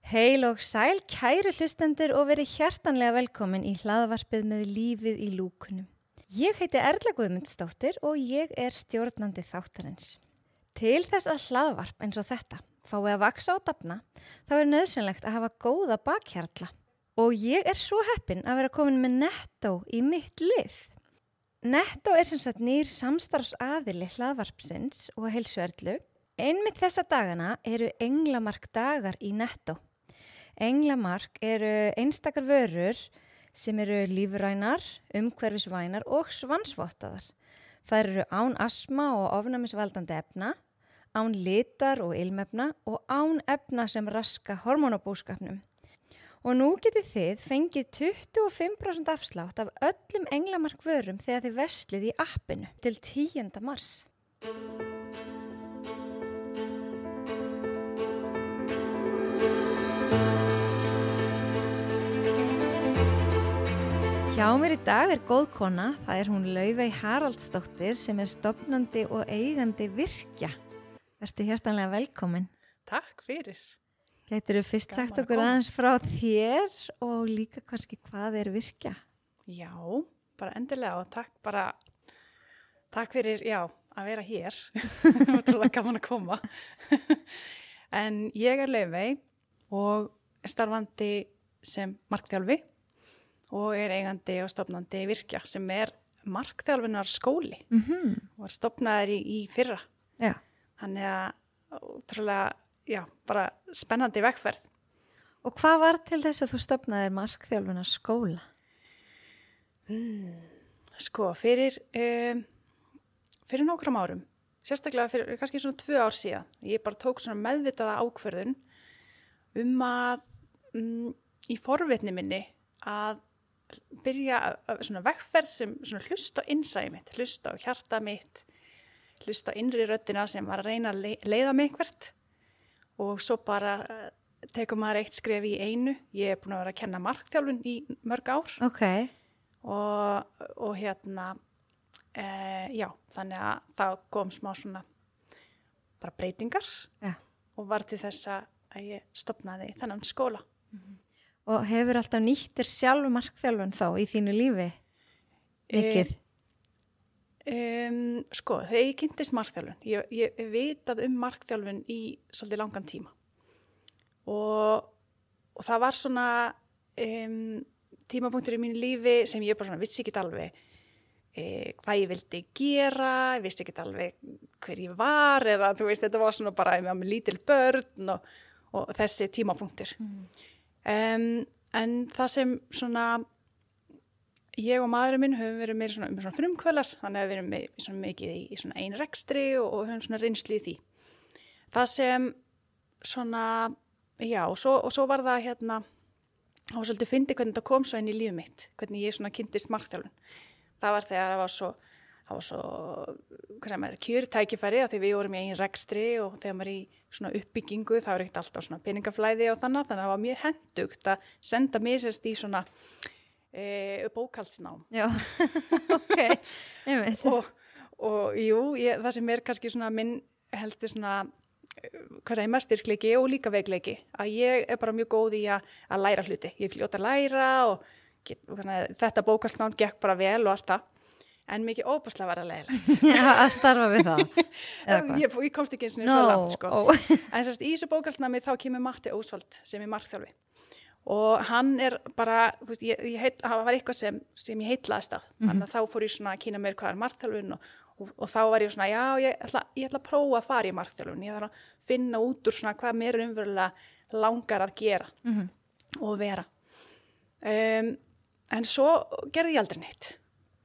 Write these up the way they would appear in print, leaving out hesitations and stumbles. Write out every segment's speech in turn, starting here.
Heil og sæl, kæru hlustendur og verið hjartanlega velkomin í hlaðvarpið með lífið í lúkunum. Ég heiti Erla Guðmundsdóttir og ég er stjórnandi þáttarins. Til þess að hlaðvarp eins og þetta fái að vaksa og dafna, þá er nauðsynlegt að hafa góða bakhjarla. Og ég er svo heppin að vera komin með Nettó í mitt lið. Nettó er sem sagt nýr samstarfsaðili hlaðvarpsins og heilsuerlu. Einmitt þessa dagana eru englamark dagar í Nettó. Englamark eru einstakar vörur sem eru lífrænar, umhverfisvænar og svansvottaðar. Þær eru án astma og ofnæmisvaldandi efna, án litar og ilmefna og án efna sem raska hormónabúskapnum. Og nú getið þið fengið 25% afslátt af öllum Englamark vörum þegar þið verslið í appinu til 10. mars. Hjá mér í dag er góð kona, það er hún Laufey Haraldsdóttir sem er stofnandi og eigandi Virkja. Vertu hjartanlega velkomin. Takk fyrir. Gætirðu fyrst sagt okkur aðeins frá þér og líka kannski hvað er Virkja? Já, bara endilega og takk fyrir, að vera hér. Ótrúlega gaman að koma. En ég er Laufey og er starfandi sem markþjálfi og er eigandi og stofnandi Virkja sem er markþjálfunar skóli og var stofnaður í fyrra. Já. Þannig að ótrúlega, bara spennandi vegferð. Og hvað var til þess að þú stofnaðir markþjálfunar skóla? Sko, fyrir nokkrum árum, sérstaklega fyrir kannski svona 2 ár síðan, ég bara tók svona meðvitaða ákvörðun að í forvitni minni að byrja svona vegferð sem svona hlusta á innsæi mitt, hlusta á hjarta mitt, hlusta á innri röddina sem var að reyna að leiða mig einhvert og svo bara tekur maður eitt skref í einu. Ég er búin að vera að kenna markþjálfun í mörg ár. Ok. Og þannig að það kom smá svona bara breytingar og var til þess að ég stofnaði þennan skóla. Og hefur alltaf nýtt þér sjálf markþjálfun þá í þínu lífi mikið? Sko, þegar ég kynntist markþjálfun, ég vitað markþjálfun í svolítið langan tíma og það var svona tímapunktur í mínu lífi sem ég bara svona vissi ekki alveg hvað ég vildi gera, ég vissi ekki alveg hver ég var eða þú veist, þetta var svona bara með lítil börn og þessi tímapunktur. En það sem svona ég og maðurinn minn höfum verið meira svona frumkvölar, þannig að við erum svona mikið í svona einrekstri og höfum svona reynslu í því. Það sem svona, og svo var það það var svolítið fyndið hvernig það kom svo inn í lífið mitt, hvernig ég svona kynntist markþjálfun. Það var þegar það var svo kjörið tækifæri að því við vorum í einrekstri og þegar maður í svona uppbyggingu þá er ekkert alltaf svona peningaflæði og þannig að það var mjög hentugt að senda mig sérst í svona bókhaldsnám. Já, ok, einmitt. Og það sem er kannski svona minn heldur svona, mest styrkleiki og líka veikleiki, að ég er bara mjög góð í að læra hluti. Ég er fljót að læra og þetta bókhaldsnám gekk bara vel og allt það. En mikið óbúslega var að leiðilegt. Já, að starfa við það. Ég komst ekki eins og svo langt, sko. En sérst, í þessu bókhaldsnámi þá kemur Matti Ósvald sem er markþjálfi. Og hann er bara, það var eitthvað sem ég heitlaðist að. Þannig að þá fór ég svona að kynna mér hvað er markþjálfun og þá var ég svona, ég ætla að prófa að fara í markþjálfun. Ég þarf að finna út úr svona hvað mér umverulega langar að gera og vera. En svo gerði ég aldrei neitt.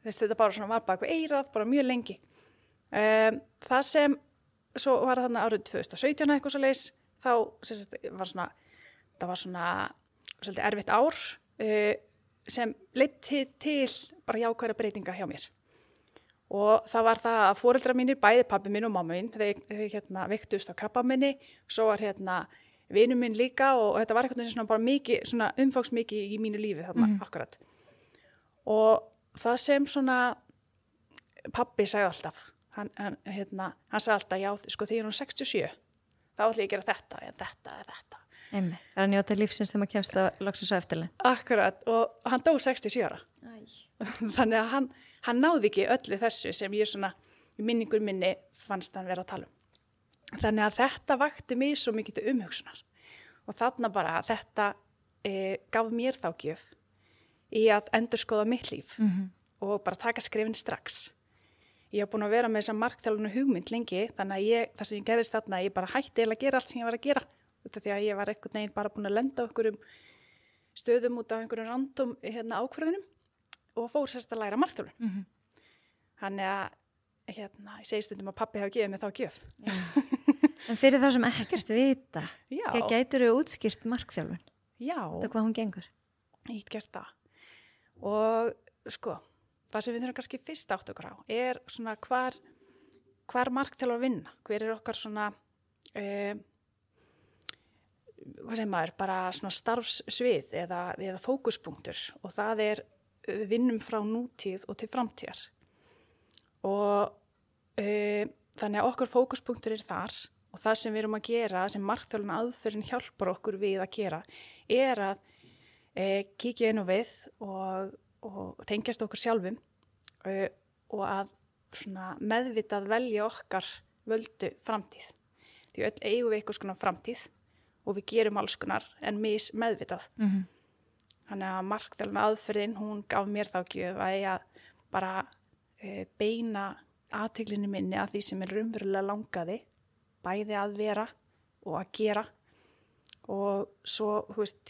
Þetta bara svona var bak við eyrað, bara mjög lengi. Það sem, svo var þarna árið 2017 eitthvað svo leis, þá var svona svolítið erfitt ár sem leiddi til bara jákvæðra breytinga hjá mér. Og það var það að foreldrar mínir, bæði pabbi minn og mamma minn, þau veiktust á krabbameini, svo var vinur minn líka og þetta var eitthvað svona bara mikið, svona umfangsmikið í mínu lífi þarna akkurat. Og það sem svona pabbi sagði alltaf, hann sagði alltaf, sko þegar ég er 67, þá ætla ég að gera þetta. Einmitt, það er að njóta lífsins þegar maður kemst að loksins á eftirlein. Akkurat, og hann dó 67 ára. Æ. Þannig að hann náði ekki öllu þessu sem ég svona, í minningur minni fannst hann vera að tala um. Þannig að þetta vakti mig svo mikið til umhugsunar. Og þarna bara þetta gaf mér þá gjöf í að endurskoða mitt líf og bara taka skrefin strax. Ég hef búin að vera með þessa markþjálfun hugmynd lengi, þannig að það sem ég gerðist þarna, ég bara hætti að gera allt sem ég var að gera. Því að ég var einhvern veginn bara búin að lenda á einhverjum stöðum út af einhverjum random ákvörðunum og fór sérst að læra markþjálfun. Þannig að ég segi stundum að pabbi hafi gefið mig þá gjöf. En fyrir það sem ekkert vita, gætirðu útskýrt markþjálfun? Já. Þetta hvað hún gengur? Ég get gert það. Og sko, það sem við þurfum kannski fyrst átt okkur á svona hvar markþjálfar vinna. Hver okkar svona, hvað segir maður, bara svona starfssvið eða fókuspunktur og það vinnum frá nútíð og til framtíðar. Og þannig að okkar fókuspunktur þar og það sem við erum að gera, sem markþjálfun aðferðin hjálpar okkur við að gera, að kíkja inn á við og tengjast okkur sjálfum og að svona meðvitað velja okkar völdu framtíð. Því öll eigum við eitthvað svona framtíð og við gerum alls konar en meðvitað. Þannig að markþjálfun aðferðin, hún gaf mér þá gjöf að bara beina athyglinni minni að því sem raunverulega langaði, bæði að vera og að gera. Og svo, þú veist,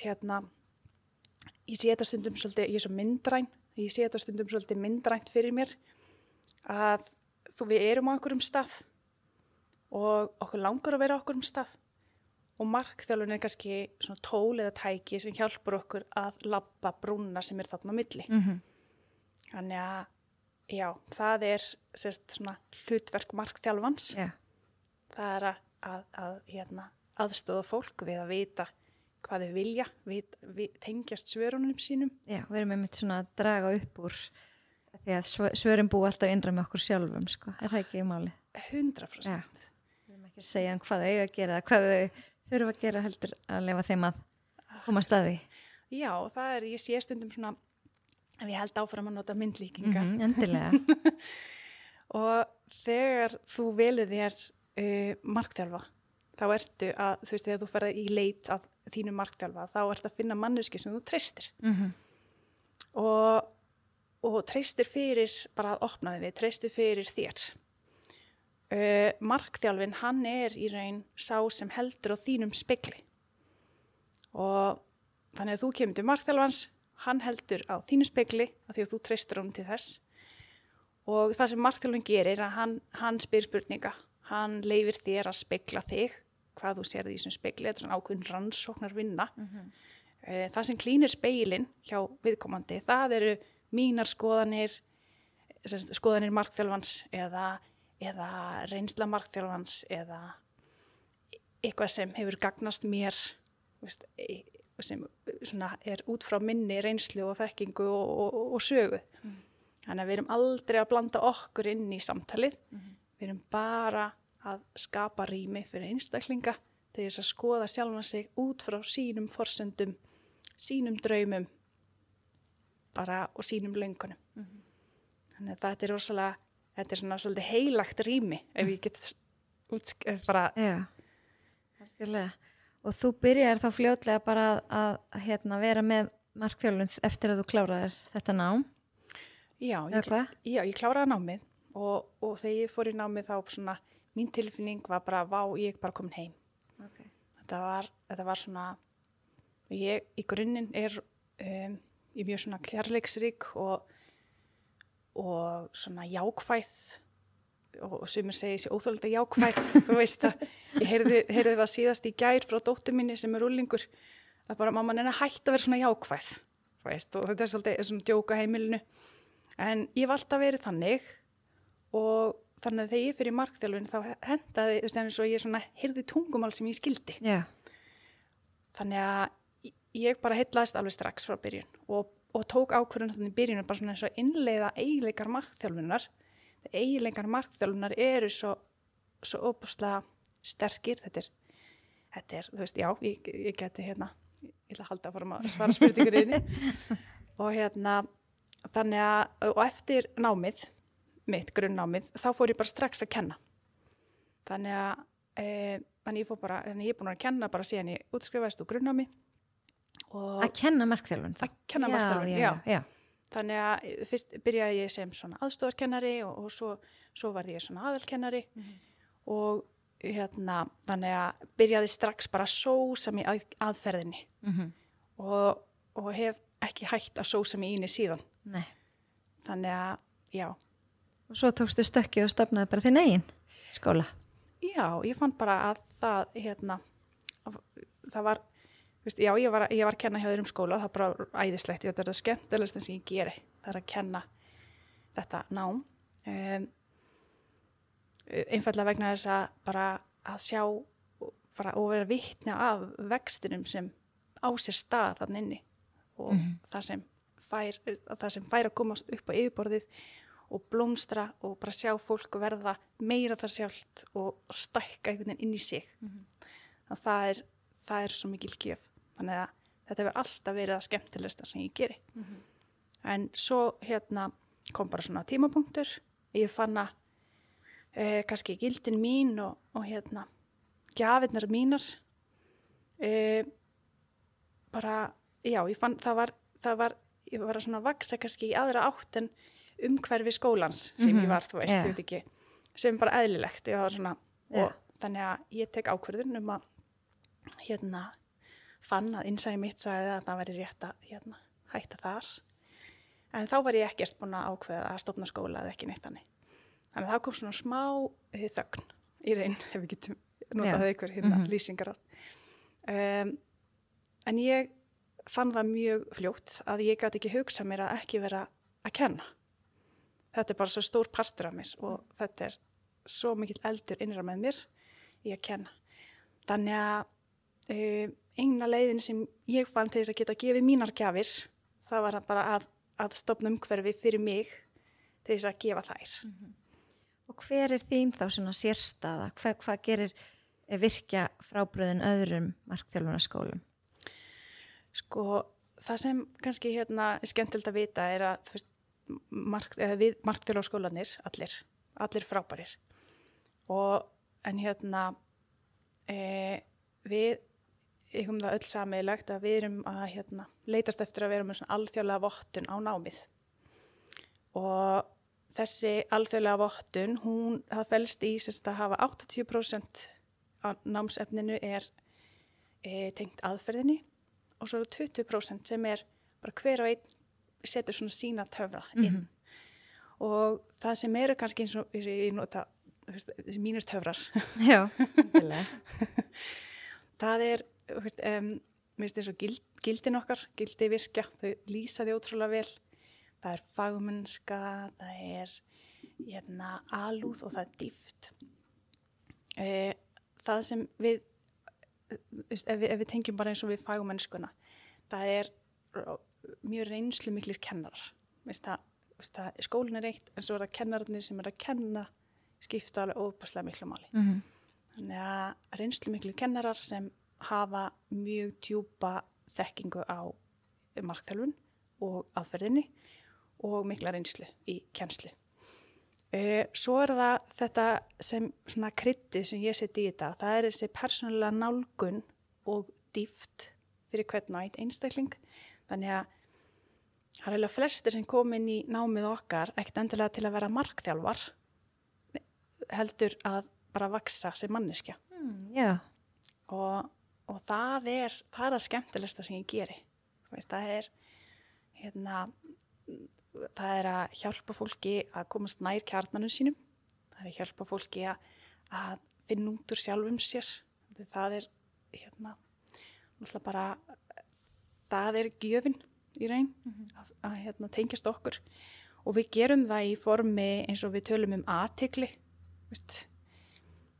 ég sé þetta stundum svolítið, ég svo myndræn, ég sé þetta stundum svolítið myndrænt fyrir mér að við erum á einhverjum stað og okkur langar að vera á einhverjum stað og markþjálfun kannski svona tól eða tæki sem hjálpar okkur að labba brúna sem þarna á milli. Þannig að, já, það sérst svona hlutverk markþjálfans. Já. Það að aðstoða fólk við að vita hvað þau vilja, við tengjast svörunum sínum. Já, við erum einmitt svona að draga upp úr því að svörin búi alltaf innra með okkur sjálfum, sko. Það ekki málið? 100%. Já. Við erum ekki að segja hvað þau eiga að gera, hvað þau þurfa að gera heldur að leyfa þeim að koma að staði. Já, ég sé stundum svona, ef ég held áfram að nota myndlíkingar. Endilega. Og þegar þú velur þér markþjálfa, þá ertu að, þú veist, þegar þú ferð í leit af þínu markþjálfa, þá ertu að finna manneski sem þú treystir. Og treystir fyrir bara að opna þig við, treystir fyrir þér. Markþjálfin, hann í raun sá sem heldur á þínum spegli. Og þannig að þú kemur til markþjálfans, hann heldur á þínu spegli af því að þú treystir honum til þess. Og það sem markþjálfin gerir, að hann spyr spurninga. Hann leifir þér að spegla þig, hvað þú sérði í þessum spegli, þetta svona ákveðin rannsóknar vinna. Það sem klínir speilin hjá viðkomandi, það eru mínar skoðanir markþjálfans eða reynsla markþjálfans eða eitthvað sem hefur gagnast mér, veist, sem svona út frá minni reynslu og þekkingu og sögu. Þannig að við erum aldrei að blanda okkur inn í samtalið. Við erum bara að skapa rými fyrir einstaklinga til þess að skoða sjálfan sig út frá sínum forsendum, sínum draumum bara og sínum löngunum. Þannig að þetta rosalega, þetta svona svolítið heilagt rými ef ég get bara... Já, algjörlega. Og þú byrjar þá fljótlega bara að vera með markþjálfun eftir að þú kláraðir þetta nám? Já, ég kláraði námið. Og þegar ég fór í námið þá svona, mín tilfinning var bara, ég bara komin heim. Okay. Þetta var svona, ég í grunninn ég mjög svona kærleiksrík og svona jákvæð og sumir segja þessi óþolandi jákvæð. Þú veist að ég heyrði það síðast í gær frá dóttur minni sem úlingur að bara mamma að hætta að vera svona jákvæð. Þú veist, og þetta svolítið svona djóka heimilinu. En ég hef alltaf verið þannig. Og þannig að þegar ég fyrir markþjálfun þá hendaði, þú veist, eins og ég svona heyrði tungumál sem ég skildi. Yeah. Þannig að ég bara heillaðist alveg strax frá byrjun og tók ákvörðun þannig í byrjun bara svona eins og innleiða eiginleikar markþjálfunar. Eiginleikar markþjálfunar eru svo óbúslega sterkir. Þetta þetta þú veist, já, ég geti ég ætla að halda að fara að svara spurningurinni og þannig að, og eftir námið, mitt grunnnámið, þá fór ég bara strax að kenna. Þannig að, þannig ég er búin að kenna bara síðan ég útskrifaðist úr grunnnámi. Að kenna markþjálfun? Að kenna markþjálfun, já. Þannig að fyrst byrjaði ég sem svona aðstoðarkennari og svo var ég svona aðalkennari og þannig að byrjaði strax bara að sósa mig aðferðinni og hef ekki hætt að sósa mig í síðan. Nei. Þannig að, já. Og svo tókstu stökkið og stofnaði bara þinn eigin skóla? Já, ég fann bara að það var, veist, já, ég var að kenna hjá þér skóla, það var bara æðislegt, þetta er það skemmtilegast sem ég geri, það er að kenna þetta nám. Einfallega vegna þess að bara að sjá bara, og vera vitni af vextinum sem á sér stað þannig inni og það sem fær að koma upp á yfirborðið og blómstra og bara sjá fólk verða meira það sjálft og stækka einhvern veginn inn í sig. Það er svo mikil gjöf. Þannig að þetta hefur alltaf verið að skemmtilegsta sem ég geri. En svo kom bara svona tímapunktur. Ég fann að kannski gildin mín og gjafirnar mínar bara, já, ég fann ég var að svona vaksa kannski í aðra átt en umhverfi skólans sem ég var, þú veist, ég veit ekki, sem bara eðlilegt. Ég var svona, og þannig að ég tek ákvörðun að fann að innsæi mitt sagði að það væri rétt að hætta þar. En þá var ég ekkert búin að ákveða að stofna skóla eða ekki neitt þannig. Þannig að það kom svona smá þögn í raun, ef við getum notað einhver lýsingar á. En ég fann það mjög fljótt að ég gat ekki hugsað mér að ekki vera að kenna. Þetta er bara svo stór partur af mér og þetta er svo mikill eldur innra með mér í að kenna. Þannig að eina leiðin sem ég fann til þess að geta gefið mínar gjafir, það var bara að stofna umhverfi fyrir mig til þess að gefa þær. Og hver er þín þá svona sérstaða? Hvað gerir virkja frábröðin öðrum markþjálfunarskólum? Sko, það sem kannski er skemmtilegt að vita er að þú veist, við markþjálfarskólanir, allir frábærir. En við eigum það öll sameiginlegt að við erum að leitast eftir að vera með svona alþjóðlega vottun á námið. Og þessi alþjóðlega vottun, það felst í að hafa 80% af námsefninu er tengt aðferðinni og svo 20% sem er bara hver og einn setur svona sína töfra inn. Og það sem eru kannski eins og ég nota, þessi mínir töfrar. Já, vilja. Það er, mér finnst eins og gildin okkar, gildi virkja, þau lýsa því ótrúlega vel. Það er fagmennska, það er alúð og það er dýpt. Það sem ef við tengjum bara eins og við fagmennskuna, það er mjög reynslu miklir kennarar. Skólinn er eitt, en svo er það kennararnir sem er að kenna skipta alveg óbúslega miklu máli. Þannig að reynslu miklir kennarar sem hafa mjög djúpa þekkingu á markþjálfun og aðferðinni og mikla reynslu í kennslu. Svo er það þetta sem svona kryddið sem ég seti í þetta. Það er þessi persónulega nálgun og dýpt fyrir hvern og einn einstakling. Þannig að það er eiginlega flestir sem kom inn í námið okkar ekkert endilega til að vera markþjálfar, heldur að bara vaksa sem manneskja. Já. Og það er það skemmtilegsta sem ég geri. Það er að hjálpa fólki að komast nær kjarnanum sínum. Það er að hjálpa fólki að finna út úr sjálfum sér. Það er bara, það er gjöfin í raun að tengjast okkur. Og við gerum það í formi eins og við tölum athygli.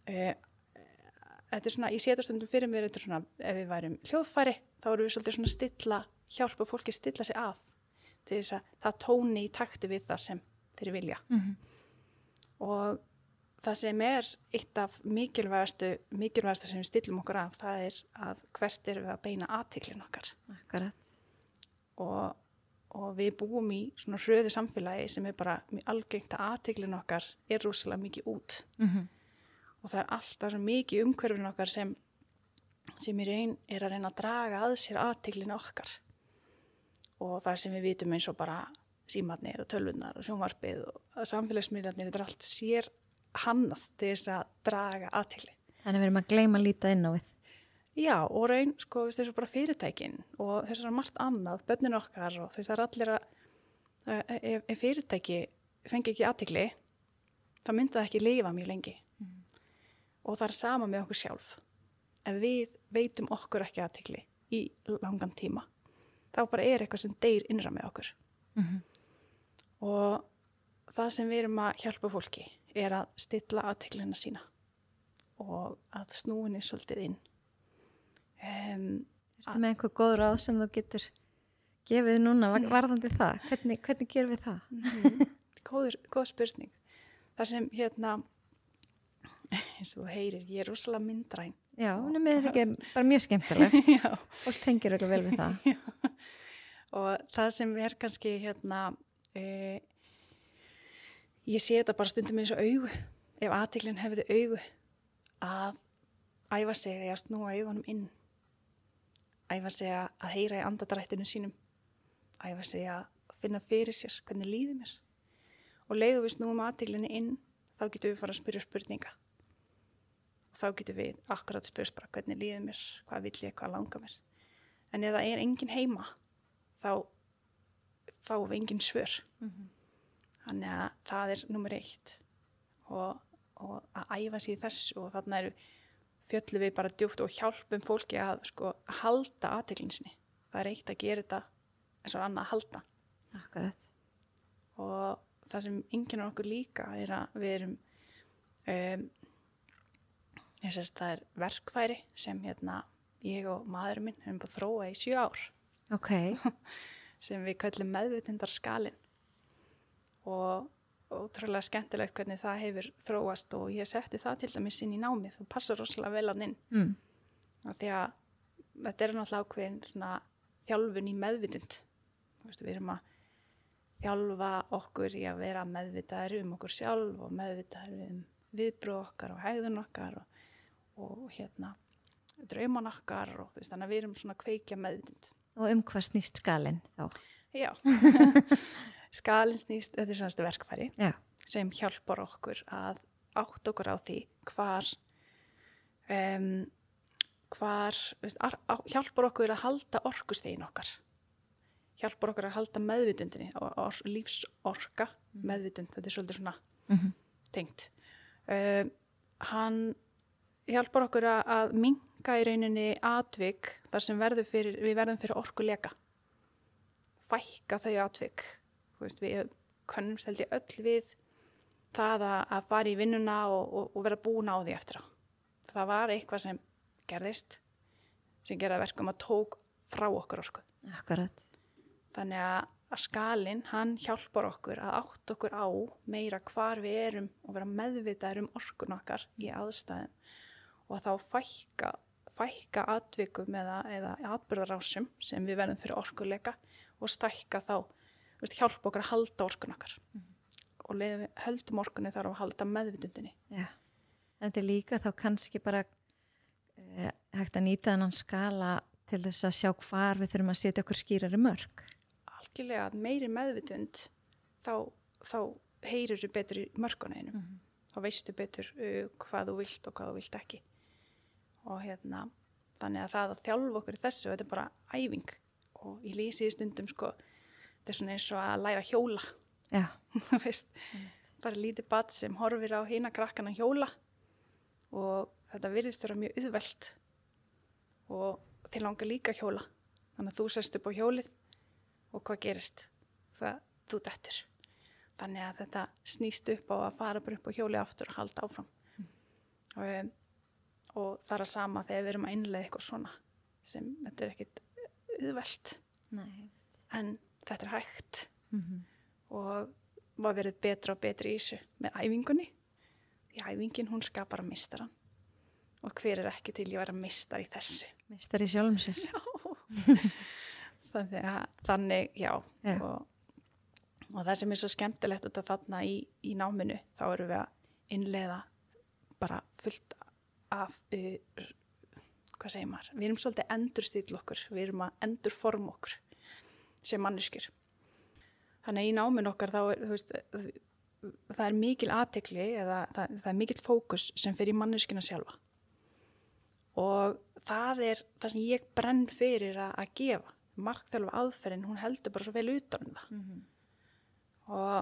Þetta er svona, ég sé þetta stundum fyrir mér, þetta er svona, ef við værum hljóðfæri, þá erum við svolítið svona hjálpa fólki að stilla sig af til þess að það tóni í takti við það sem þeir vilja. Og það sem eitt af mikilvægasta sem við stillum okkur af, það að hvert erum við að beina athyglinni okkar. Akkurat. Og við búum í svona hröðu samfélagi sem bara mjög algengt að athyglinni okkar rosalega mikið út. Og það alltaf svo mikið umhverfin okkar sem í raun að reyna að draga að sér athyglinni okkar. Og það sem við vitum eins og bara símarnir og tölvurnar og sjónvarpið og samfélagsmiðlarnir, þetta allt sér hannað til þess að draga athygli. Þannig við erum að gleyma að líta inn á við. Já, og raun, sko, þessu bara fyrirtækin og þessu margt annað, börnin okkar og það allir ef fyrirtæki fengi ekki athygli, þá myndi það ekki lifa mjög lengi. Og það sama með okkur sjálf. Ef við veitum okkur ekki athygli í langan tíma, þá bara eitthvað sem deyr innra með okkur. Og það sem við erum að hjálpa fólki að stilla athyglinna sína og að snúinni svolítið inn. Ertu með einhver góð ráð sem þú getur gefið núna varðandi það? Hvernig gerum við það? Góð spurning. Það sem eins og þú heyrir, ég rosalega myndræn. Já, með þetta ekki bara mjög skemmtilegt. Já. Fólk tengir ekki vel við það. Já. Og það sem kannski ég sé þetta bara stundum eins og augu. Ef athyglin hefði augu að æfa sig að snúa augunum inn. Æfa sig að heyra í andadrættinu sínum. Æfa sig að finna fyrir sér hvernig líður mér. Og leiðum við snúum athyglinni inn, þá getum við fara að spyrja spurninga. Og þá getum við akkurat spyrst bara hvernig líður mér, hvað vill ég, hvað langar mér. En ef það engin heima, þá fáum við engin svör. Þannig að það númer 1 og að æfa sig í þessu og þarna fjöllum við bara djúpt og hjálpum fólki að halda athyglinni sinni. Það eitt að gera þetta eins og annað að halda. Akkurat. Og það sem einkennar okkur líka að við erum það verkfæri sem ég og maðurinn minn erum búin að þróa í 7 ár. Ok. Sem við köllum meðvitundarskalinn. Og ótrúlega skemmtilegt hvernig það hefur þróast og ég setti það til dæmis inn í námið og passa rosalega vel að inn. Af því að þetta náttúrulega ákveðin svona þjálfun í meðvitund. Við erum að þjálfa okkur í að vera meðvitaðir okkur sjálf og meðvitaðir viðbrögð okkar og hegðun okkar og drauman okkar og þannig að við erum svona að kveikja meðvitund. Og hvað snýst skalinn þá? Já. Skalinn snýst, þetta svona verkfæri sem hjálpar okkur að átta okkur á því hjálpar okkur að halda orkustegin okkar. Hjálpar okkur að halda meðvitundinni og lífsorka, meðvitund, þetta svolítið svona tengt. Hann hjálpar okkur að minnka í rauninni atvik þar sem við verðum fyrir orkuleka. Fækka þau atvik. Við könnumst held ég öll við það að fara í vinnuna og vera búin á því eftir á. Það var eitthvað sem gerðist sem gerði verkum að tók frá okkur orku. Akkurat. Þannig að skalinn, hann hjálpar okkur að átta okkur á meira hvar við erum og vera meðvitaðir orkun okkar í aðstæðum og þá fækka atvikum eða atburðarásum sem við verðum fyrir orkuleika og stækka þá hjálpa okkur að halda orkun okkar og höldum orkunni þar á að halda meðvitundinni. Já, þetta líka þá kannski bara hægt að nýta þennan skala til þess að sjá hvar við þurfum að setja okkur skýrari mörk. Algjörlega, meiri meðvitund þá heyrir þú betur í mörkunum þá veistu betur hvað þú vilt og hvað þú vilt ekki og þannig að það að þjálfa okkur í þessu, þetta bara æfing og ég lýsi í stundum þetta svona eins og að læra hjóla. Já. Þú veist, bara lítið barn sem horfir á hina krakkana hjóla og þetta virðist vera mjög auðvelt og þið langar líka hjóla. Þannig að þú sest upp á hjólið og hvað gerist? Þú dettur. Þannig að þetta snýst upp á að fara bara upp á hjólið aftur og halda áfram. Og það að sama þegar við erum að innleiða eitthvað svona sem þetta ekkit auðvelt. Nei. En þetta hægt og maður verið betra og betri í þessu með æfingunni æfingin hún skapar meistaran og hver ekki til ég vera meistar í þessu. Meistar í sjálfum sér. Þannig, já. Og það sem svo skemmtilegt út af þarna í náminu, þá erum við að innleiða bara fullt af, hvað segir maður, við erum svolítið endurstýrl okkur, við erum að endurforma okkur sem manneskjur. Þannig í náminu okkar þá þú veist, það er mikil athygli eða það er mikil fókus sem fer í manneskjuna sjálfa. Og það er það sem ég brenn fyrir að gefa. Markþjálfa aðferðin, hún heldur bara svo vel utan það. Og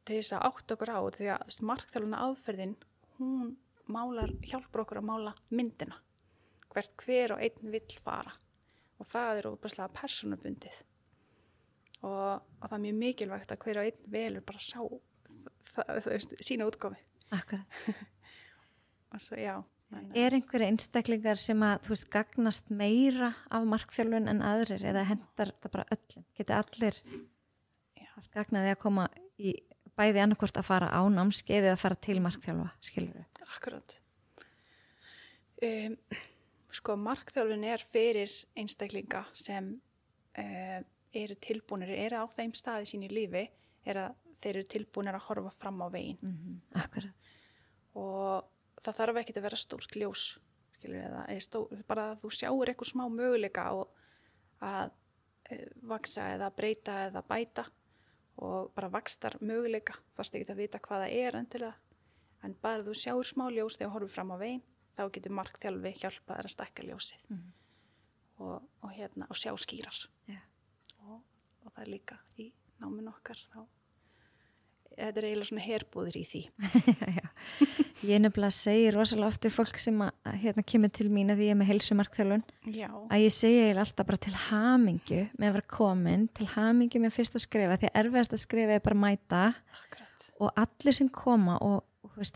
til þess að átta okkur á því að markþjálfuna aðferðin, hún hjálpar okkur að mála myndina. Hver og einn vill fara. Og það er óbærslega persónubundið. Og það er mjög mikilvægt að hver og einn velur bara sína útkomi. Akkurat. Og svo, já. Er einhverja einstaklingar sem að, þú veist, gagnast meira af markþjálfun en aðrir eða hendar það bara öllum? Geti allir gagnaði að koma í bæði annarkvort að fara á námskeið eða að fara til markþjálfa, skilur við? Akkurat. Sko, markþjálfun er fyrir einstaklinga sem eru tilbúnir, eru á þeim staði sín í lífi, er að þeir eru tilbúnir að horfa fram á veginn. Akkurat. Og það þarf ekki að vera stórt ljós, skilur við, eða bara að þú sjáir eitthvað smá möguleika að vaksa eða breyta eða bæta og bara vakstar möguleika, þarfst ekki að vita hvað það er endilega, en bara þú sjáir smá ljós þegar horfir fram á veginn, þá getur markþjálfi hjálpað þér að stækka ljósið og sjá skýrar. Og það er líka í náminu okkar þá. Þetta er eiginlega svona herbúðir í því. Já. Ég nefnilega segi rosalega oft við fólk sem kemur til mín að því ég er með heilsumarkþjálfun að ég segi eiginlega alltaf bara til hamingju með að vera komin, til hamingju með fyrst að skrifa, því að erfiðast að skrifa er bara mæta. Akkurat. Og allir sem koma og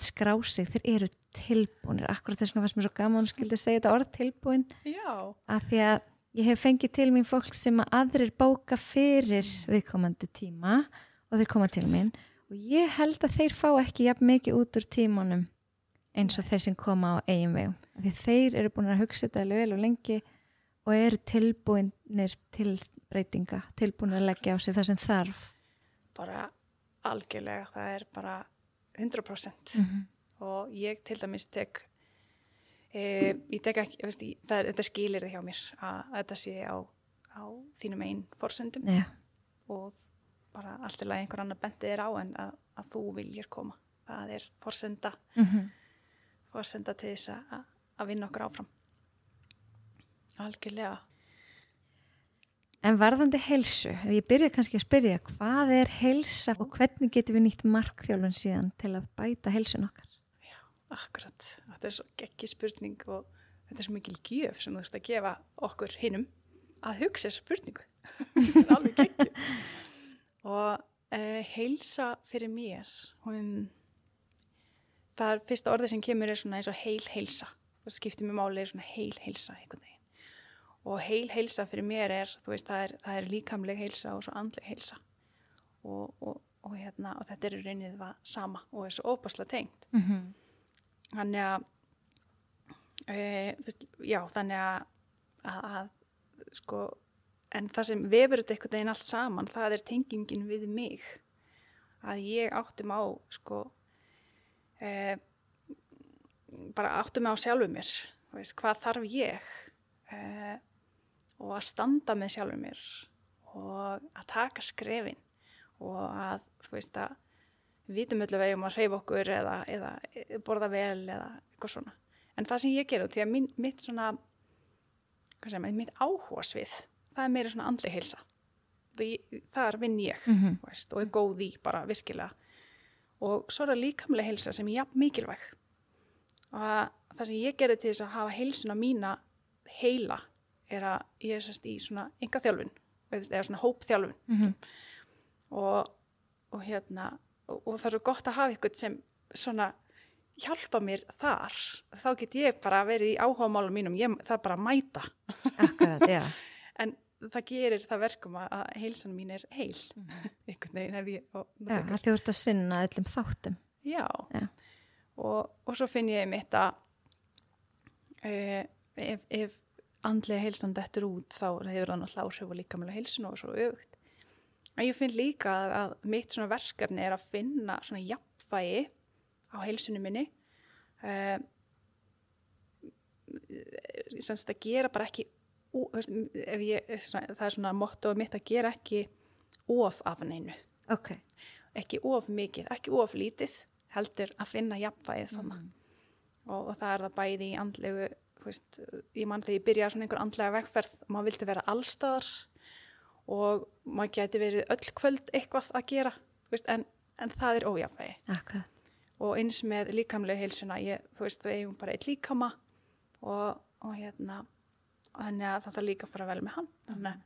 skrá sig, þeir eru tilbúinir. Akkurat þess að mér fannst mér svo gaman skildi segja þetta orð tilbúin. Já. Að því að ég hef fengið til mín fólk sem að aðrir bóka fyrir viðkomandi tíma og þeir koma til mín. Og ég held að þeir fá ekki jafn mikið út úr tímanum eins og þeir sem koma á eigin vegum. Því þeir eru búin að hugsa þetta alveg vel og lengi og eru tilbúinir til breytinga, tilbúinir að leggja á sig það sem þarf. Bara algjörlega, það er bara 100%. Og ég til dæmis tek ekki, þetta skilir þið hjá mér að þetta sé á þínum einn forsendum. Og bara allt í lagi einhver annar bendið er á en að þú viljir koma. Það er forsenda til þess að vinna okkur áfram. Algjörlega. En varðandi heilsu, ef ég byrja kannski að spyrja, hvað er heilsa og hvernig getum við nýtt markþjálfun síðan til að bæta heilsun okkar? Já, akkurat. Þetta er svo geggjur spurning og þetta er svo mikil gjöf sem þú veist að gefa okkur hinum að hugsa þessa spurningu. Þetta er alveg geggjur. Og heilsa fyrir mér, það er fyrsta orðið sem kemur er svona eins og heil heilsa. Það skiptir mér máli er svona heil heilsa einhvern veginn. Og heil heilsa fyrir mér er, þú veist, það er líkamleg heilsa og svo andleg heilsa. Og þetta er í rauninni það sama og er svo óbærslega tengt. Þannig að, þú veist, já, þannig að sko, en það sem vefur þetta einhvern veginn allt saman, það er tengingin við mig. Að ég áttum á, sko, bara áttum á sjálfum mér. Veist, hvað þarf ég? Og að standa með sjálfum mér. Og að taka skrefin. Og að, þú veist, að við vitum öllu vegum að hreyfa okkur eða borða vel eða eitthvað svona. En það sem ég gerði, því að mitt svona, hvað segir maður, mitt áhugasvið, það er meira svona andleg heilsa. Þar vinn ég, veist, og er góð í bara virkilega. Og svo er það líkamlega heilsa sem er jafn mikilvæg. Og það sem ég gerði til þess að hafa heilsuna mína heila er að ég er sérst í svona einkaþjálfun, eða svona hópþjálfun. Og það er svo gott að hafa eitthvað sem svona hjálpa mér þar. Þá get ég bara verið í áhugamálum mínum, það er bara að mæta. Akkurat, já. En það gerir það verkum að heilsan mín er heil. Einhvern veginn hef ég... Já, þú ert að sinna öllum þáttum. Já. og svo finn ég mitt að ef andlega heilsan dettur út þá hefur það náttúrulega áhrif og líkamlega heilsun og svo öfugt. En ég finn líka að mitt svona verkefni að finna svona jafnvægi á heilsunni minni. Semst að gera bara ekki, það svona mottóið mitt að gera ekki of af neinu. Okay. Ekki of mikið, ekki of lítið, heldur að finna jafnvægið þannig. Og það það bæði í andlegu, ég man þegar ég byrjaði svona einhver andlega vegferð, maður vildi vera allstaðar og maður gæti verið öll kvöld eitthvað að gera, en það ójafnvægi. Akkurat. Og eins með líkamlega heilsuna, við eigum bara eitt líkama og þannig að það þarf líka að fara vel með hann. Þannig að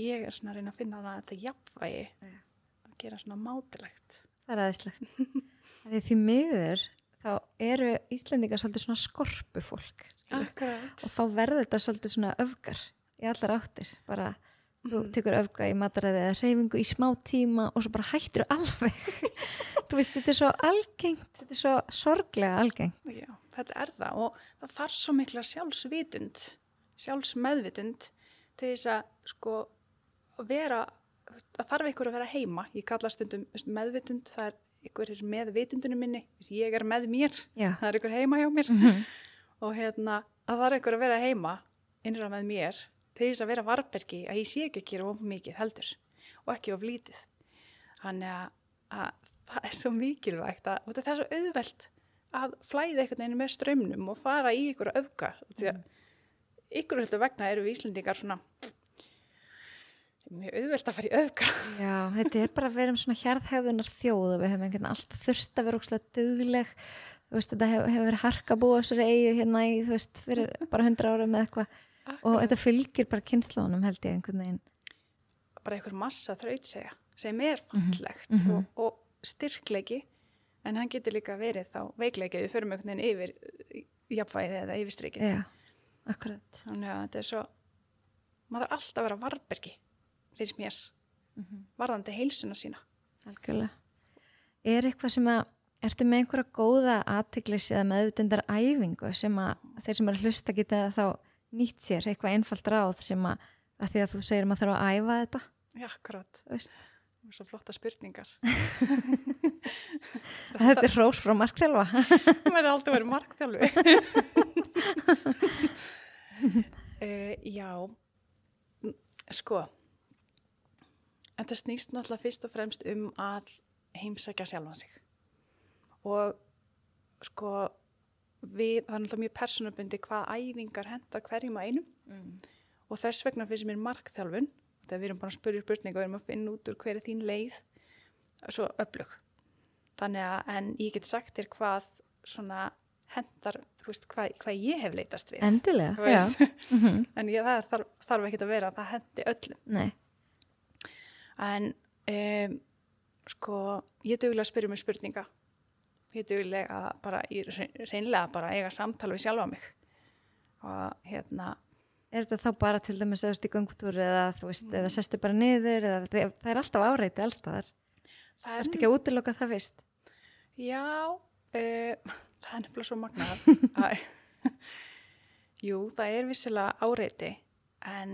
ég svona að reyna að finna þetta jafnvægi að gera svona mátilegt. Það aðeinslegt. Því miður þá eru Íslendingar svolítið svona skorpufólk. Akkurat. Og þá verður þetta svolítið svona öfgar í allar áttir. Bara þú tekur öfga í mataræði eða hreyfingu í smá tíma og svo bara hættir alveg. Þú veist, þetta svo algengt, þetta svo sorglega algengt. Já, þetta það og það þarf svo mikla sjálfsmeðvitund til þess að vera, það þarf einhver að vera heima. Ég kalla stundum meðvitund, það einhver með vitundunum minni, ég með mér, Já. Það einhver heima hjá mér og það þarf einhver að vera heima innra með mér til þess að vera varbergi að ég sé ekki að gera of mikið heldur og ekki of lítið. Þannig að það svo mikilvægt og það svo auðvelt að flæða einhvern veginn með straumnum og fara í einhverja öfga. Því að ykkur heldur vegna eru við Íslendingar svona mjög auðvelt að fara í öfga. Já, þetta bara að vera svona hjarðhegðunar þjóð og við höfum einhvern alltaf þurft að vera ókslega dugleg. Þú veist, þetta hefur verið harkabúa þessari eyju hérna í, þú veist, fyrir bara 100 árum eða eitthvað. Og þetta fylgir bara kynslónum held ég einhvern veginn. Bara einhver massa þrautsegja sem fallegt og styrkleiki, en hann getur líka verið þá veikleiki við förum einhvern veginn yfir jafnvægið eða yfir strikið. Já, akkurat. Þannig að þetta svo, maður þarf alltaf að vera varbergi, finnst mér, varðandi heilsuna sína. Algjörlega. Eitthvað sem ertu með einhverja góða athyglis eða meðvitundar æfingu sem þeir sem eru að hlusta geta þá nýtt sér, eitthvað einfalt ráð sem að því að þú segir maður þarf að æfa þetta? Já, akkurat. Þú veist. Svo flotta spurningar. Þetta hrós frá markþjálfa. Það verður alltaf verið markþjálfi. Já, þetta snýst náttúrulega fyrst og fremst að heimsækja sjálfan sig. Og það er náttúrulega mjög persónubundi hvað æfingar hentar hverjum að einum. Og þess vegna finnst mér markþjálfun, þegar við erum bara að spyrja spurninga og við erum að finna út úr hver þín leið, svo öflug. Þannig að, en ég get sagt þér hvað svona hentar, þú veist, hvað ég hef leitast við. Endilega, já. En það þarf ekki að vera að það hendi öllum. Nei. En, ég er duglega að spyrja mig spurninga. Ég er duglega bara, hreinlega bara eiga samtal við sjálfa mig. Og Er þetta þá bara til dæmis að þú ert í göngutúr eða þú veist, eða sestu bara niður eða það er alltaf áreiti allstaðar. Ertu ekki að útiloka það fyrst? Já, það er nefnilega svo magnað. Jú, það er vissilega áreiti, en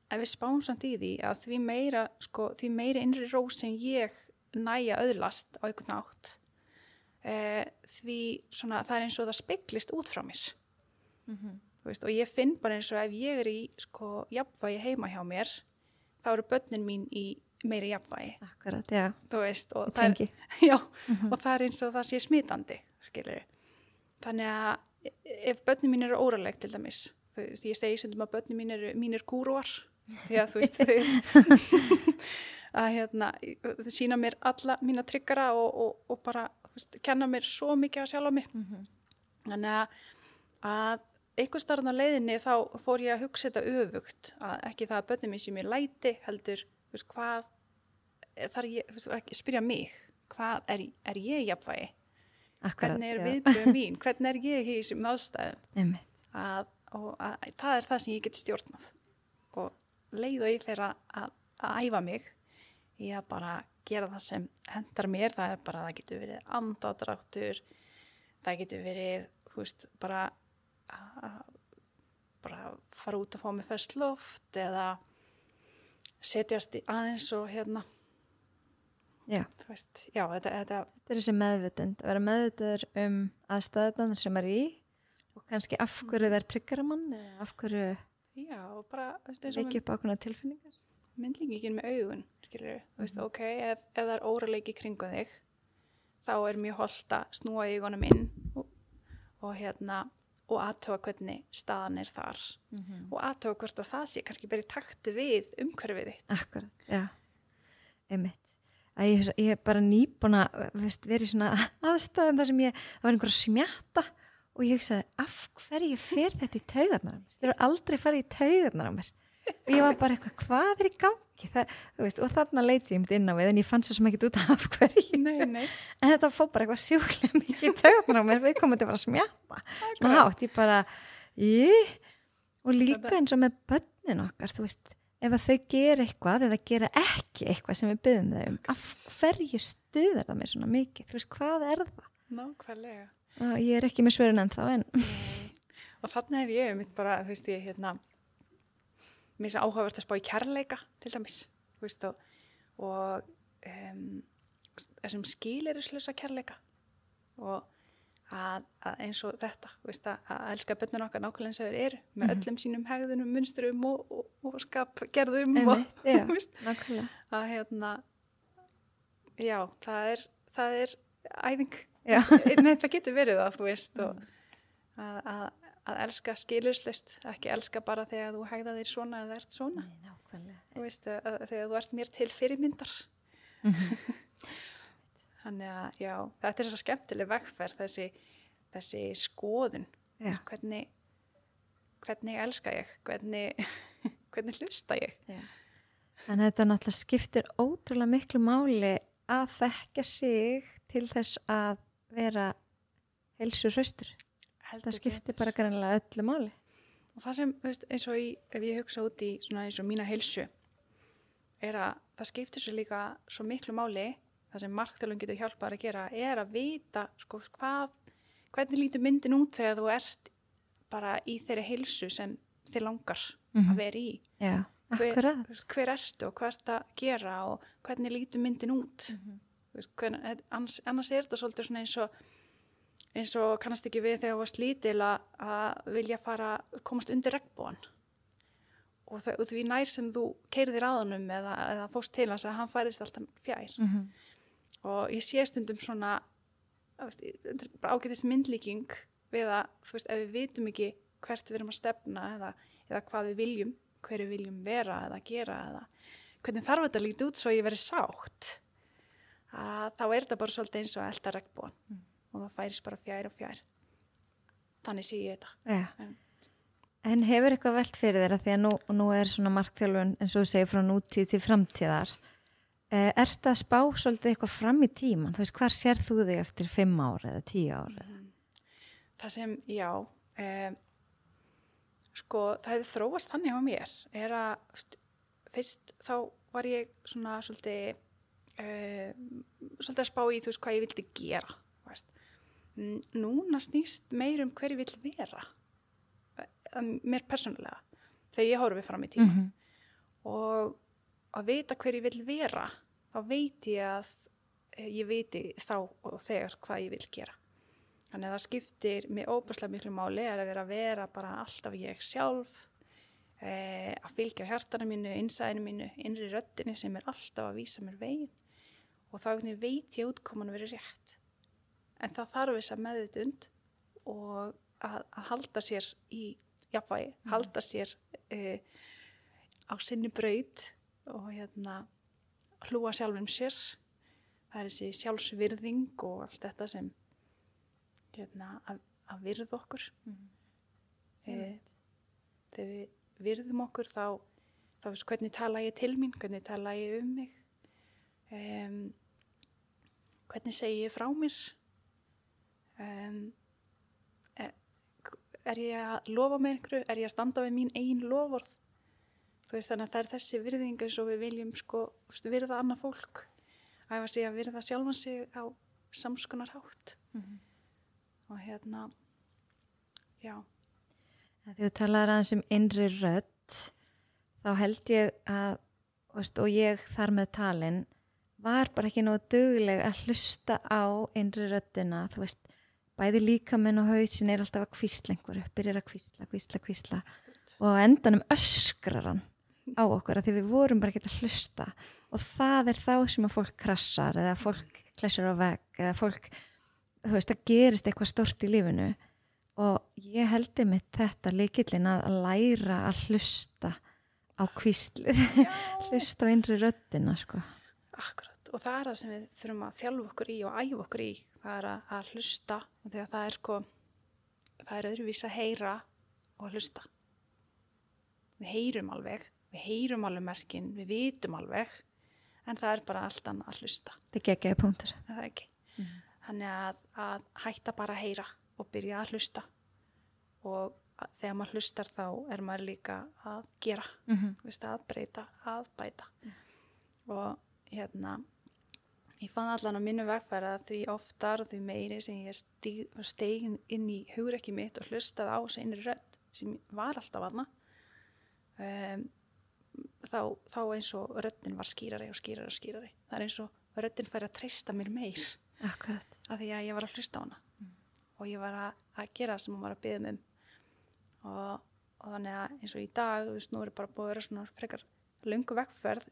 ef við spáum samt í því að því meira innri ró sem ég næja öðlast á einhvern nátt, því svona, það er eins og það speglist út frá mér. Veist, og ég finn bara eins og ef ég er í jafnvægi heima hjá mér, þá eru börnin mín í meiri jafnvægi. Akkurat, já. Þú veist, og það og það er eins og það sé smitandi, skilur. Þannig að ef börnin mín eru óraleg til dæmis, þú veist, ég segi stundum að börnin mín eru mínir gúrúar, því að þú veist, að þau sýna mér alla mína tryggara og bara, þú veist, kenna mér svo mikið að sjálfa mig. Þannig að einhvers staðar á leiðinni þá fór ég að hugsa þetta öfugt, að ekki það að börnin mín sem ég læti heldur, þú veist, hvað þarf ég, þú veist, spyrja mig, hvað er ég í jafnvægi? Akkurat, hvernig er viðbrögð mín, hvernig er ég í þessum aðstæðum? Og það er það sem ég get stjórnað. Og leið og ég fer að æfa mig í að bara gera það sem hendar mér, það er bara, það getur verið andadráttur, það getur verið, þú veist, bara fara út að fá með ferskt loft eða setjast aðeins og Já. þú veist, já, þetta Þetta er þessi meðvitund, að vera meðvitaður aðstæðan sem er í og kannski af hverju það tryggjara mann eða af hverju já, og bara, þú veist, eins og ekki upp ákveðna tilfinningar. myndlíkingin með augun, skilur, þú veist, ok, ef það er óraleiki kringum þig, þá er mjög hollt að snúa augunum inn og aðtöga hvernig staðan er þar og aðtöga hvort að það sé kannski bara í takti við umhverfið þitt. Akkurat, já, einmitt. Ég er bara nýbúin að vera í svona aðstæðum þar sem það var einhver að smjatta og ég hugsaði, af hverju fer þetta í taugarnar á mér? Þeir eru aldrei farið í taugarnar á mér. Og ég var bara eitthvað, hvað er í gangi? Þú veist, og þarna leit ég inn á við, en ég fann svo sem ekkert út af hverju. Nei. En þetta fór bara eitthvað sjúklega mikið í taugarnar á mér, við komum til að smjatta. Svona hátt, ég bara, og líka eins og með börnin okkar, þú veist, ef að þau gera eitthvað eða gera ekki eitthvað sem við byggðum þau af hverju stuðar það mér svona mikið? Þú veist, hvað er það? Nákvæmlega. Ég er ekki með svörin ennþá, en... Og þarna hef ég bara, þú veist, mér er áhugavert að spá í kærleika, til dæmis, þú veist, og þessum skilyrðislausa kærleika og að eins og þetta, þú veist, að elska börnin okkar nákvæmlega eins og þeir eru, með öllum sínum hegðunum, munstrum og skapgerðum og, já, þú veist, nákvæmlega. Að já, það er æfing. Já. Nei, það getur verið það, þú veist, og að elska skilyrðislaust, ekki elska bara þegar þú hegða þér svona eða ert svona. Nei, nákvæmlega. Þú veist, þegar þú ert mér til fyrirmyndar. Þannig að, já, þetta er svo skemmtileg vegferð, þessi skoðun. Hvernig elska ég? Hvernig hlusta ég? Já. En þetta náttúrulega skiptir ótrúlega miklu máli að þekkja sig til þess að vera heilsuhraustur. Það skiptir bara greinilega öllu máli. Og það sem, veist, eins og ef ég hugsa út í svona eins og mína heilsu, er að það skiptir svo líka svo miklu máli, það sem markþjálfun getur hjálpað að gera, er að vita sko, hvernig lítur myndin út þegar þú ert bara í þeirri heilsu sem þið langar að vera í. Já, akkurat. Hver ertu og hvað ert að gera og hvernig lítur myndin út. Annars er þetta svolítið svona eins og kannast ekki við þegar þú varst lítil að vilja komast undir regnbogann og því nær sem þú keyrðir að honum eða fórst til hans að hann færist alltaf fjær og ég sé stundum svona bara ágætis myndlíking við að, þú veist, ef við vitum ekki hvert við erum að stefna eða hvað við viljum, hverju við viljum vera eða gera eða hvernig þarf þetta lítið út svo ég verið sátt að þá er þetta bara svolítið eins og að elta regnbogann og það færist bara fjær og fjær. Þannig sé ég þetta. Ja. En hefur eitthvað velt fyrir þér að því að nú er svona markþjálfun eins og þú segir frá nútíð til framtíðar. Ertu að spá svolítið eitthvað fram í tíman? Þú veist, hvar sér þú þig eftir 5 ár eða 10 ár? Það sem, já, sko, það hefur þróast þannig á mér. Er að, fyrst þá var ég svona svolítið að spá í, þú veist, hvað ég vildi gera. Núna snýst meir hver ég vill vera mér persónulega þegar ég horfi fram í tíma og að vita hver ég vill vera þá veit ég að ég viti þá og þegar hvað ég vill gera þannig að það skiptir mig óbúslega miklu máli að vera bara alltaf ég sjálf að fylgja hjartanu mínu, innsæðinu mínu innri röddinni sem er alltaf að vísa mér veginn og þá veit ég útkoman að vera rétt en það þarf þess að meðvitund og að halda sér í jafnvægi, halda sér á sinni braut og hlúa sjálfum sér. Það er þessi sjálfsvirðing og allt þetta sem að virða okkur. Þegar við virðum okkur þá hvernig tala ég til mín, hvernig tala ég mig, hvernig segi ég frá mér. Er ég að lofa með einhverju? Er ég að standa við mín eigin loforð? Þú veist þannig að það er þessi virðing eins og við viljum sko virða annað fólk. Æfa sig að virða sjálfan sig á samskonar hátt. og já. Þegar þú talar aðeins innri rödd, þá held ég að, og ég þar með talin, var bara ekki nógu dugleg að hlusta á innri röddina, þú veist, bæði líkaminn og hausin alltaf að hvísla einhverju, byrjar að hvísla og á endanum öskrar hann á okkur, að því við vorum bara ekki að hlusta og það þá sem að fólk krassar eða fólk klessur á vegg eða fólk, þú veist, það gerist eitthvað stórt í lífinu og ég heldi mitt þetta lykillinn að læra að hlusta á hvíslið, hlusta á innri röddina, sko. Akkurat, og það það sem við þurfum að þjálfa okkur í og æfa okkur í, það að hlusta, og þegar það öðruvís að heyra og að hlusta. Við heyrum alveg merkin, við vitum alveg, en það bara allt annað að hlusta. Það geggjaði punktur. Það ekki. Þannig að hætta bara að heyra og byrja að hlusta. Og þegar maður hlustar þá maður líka að gera, að breyta, að bæta. Og ég fann allan á mínu vegferð að því oftar og því meiri sem ég steig inn í hugrekki mitt og hlustaði á þessi innri rödd sem var alltaf þarna, þá eins og röddin var skýrari og skýrari og skýrari. Það eins og röddin fær að treysta mér meir. Akkurat. Af því að ég var að hlusta á hana. Og ég var að gera það sem hún var að biðja mig og þannig að eins og í dag, þú veist, nú bara búið að vera svona frekar löngu vegferð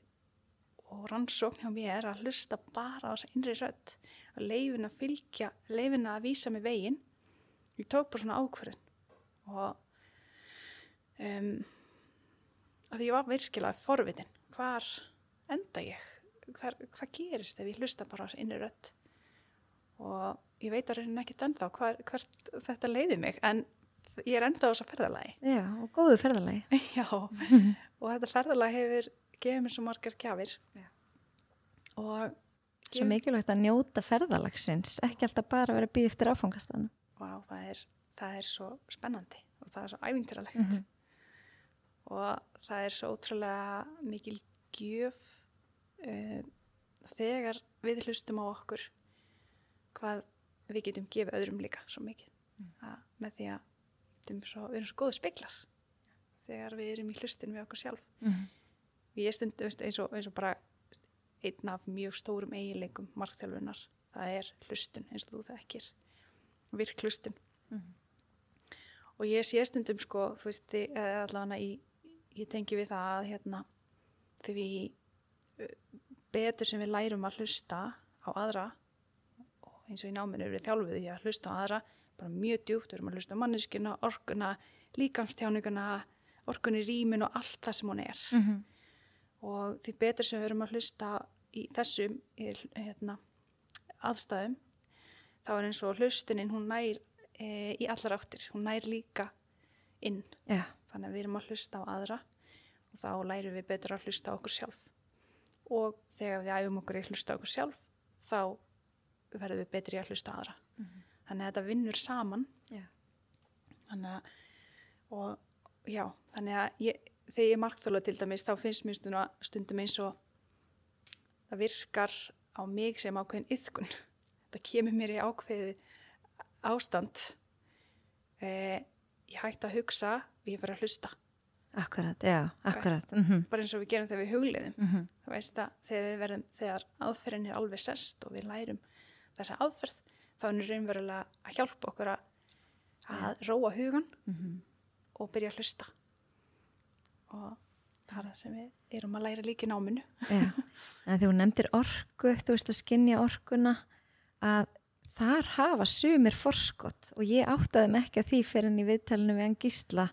og rannsókn hjá mér að hlusta bara á þessa innri rödd og leyfin að fylgja, leyfin að vísa mig veginn. Ég tók bara svona ákvörðun og að ég var virkilega forvitin. Hvar enda ég? Hvað gerist ef ég hlusta bara á þessa innri rödd? Og ég veit að reyna ekkert ennþá hvert þetta leiði mig, en ég ennþá á þessa ferðalagi. Já, og góðu ferðalagi. Já, og þetta ferðalagi hefur gefið mér svo margar gjafir. Já. Og svo mikilvægt að njóta ferðalagsins, ekki alltaf bara vera að bíða eftir áfangastanum. Vá, það svo spennandi og það svo ævintýralegt. Og það svo ótrúlega mikil gjöf þegar við hlustum á okkur hvað við getum gefið öðrum líka svo mikið. Með því að við erum svo góðu speglar þegar við erum í hlustin við okkur sjálf. Ég stundum eins og bara einn af mjög stórum eiginleikum markþjálfunar, það hlustun eins og þú þekkir, virk hlustun. Og ég sé stundum sko, þú veist, allavega ég tengi við það að þegar við betur sem við lærum að hlusta á aðra, og eins og í náminu við þjálfuð í að hlusta á aðra, bara mjög djúpt, við erum að hlusta á manneskjuna, orkuna, líkamstjáninguna, orkunni, rýmin og allt það sem hún Og því betur sem við erum að hlusta í þessum aðstæðum, þá eins og hlustunin, hún nær í allar áttir, hún nær líka inn. Já. Þannig að við erum að hlusta á aðra og þá lærum við betur að hlusta á okkur sjálf. Og þegar við æfum okkur í að hlusta á okkur sjálf, þá verðum við betri að hlusta á aðra. Þannig að þetta vinnur saman. Já. Þannig að þegar ég markþjóla til dæmis, þá finnst mér stundum eins og það virkar á mig sem ákveðin iðkun. Það kemur mér í ákveði ástand. Ég hætti að hugsa og ég fer að hlusta. Akkurat, já, akkurat. Bara eins og við gerum þegar við hugleiðum. Þú veist að þegar aðferðin alveg sest og við lærum þessa aðferð, þá raunverulega að hjálpa okkur að róa hugan og byrja að hlusta. Og það það sem við erum að læra líka í náminu. Já, en þegar þú nefndir orku, þú veist að skynja orkuna, að þar hafa sumir forskot og ég áttaði mig ekki að því fyrir en í viðtalinu við hann Gísla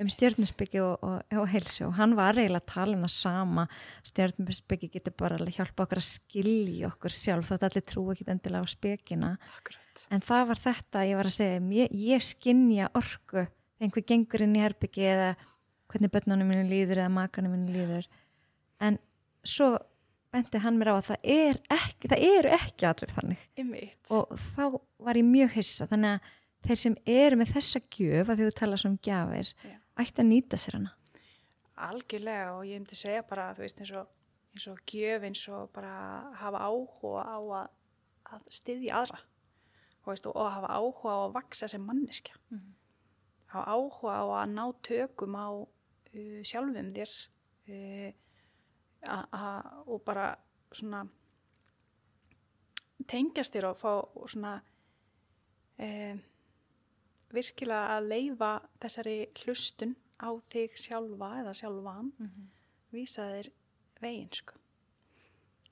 stjörnuspeki og heilsu og hann var eiginlega að tala það sama. Stjörnuspeki getur bara að hjálpa okkur að skilja okkur sjálf þótt allir trú ekki endilega á spekina. Akkurat. En það var þetta ég var að segja, ég skynja orku þegar einhver gengur inn í herbyggi eða hvernig börnunum mínu líður eða makanum mínu líður. En svo benti hann mér á að það eru ekki allir þannig. Einmitt. Og þá var ég mjög hissa. Þannig að þeir sem eru með þessa gjöf, að þú talar um gjafir, ætti að nýta sér hana. Algjörlega, og ég myndi segja bara, þú veist, eins og gjöf, eins og bara hafa áhuga á að styðja aðra. og hafa áhuga á að vaksa sem manneskja. Hafa áhuga á að ná tökum á sjálfum þér og bara svona tengjast þér og fá svona virkilega að leyfa þessari hlustun á þig sjálfa eða sjálfan vísa þér veginn sko.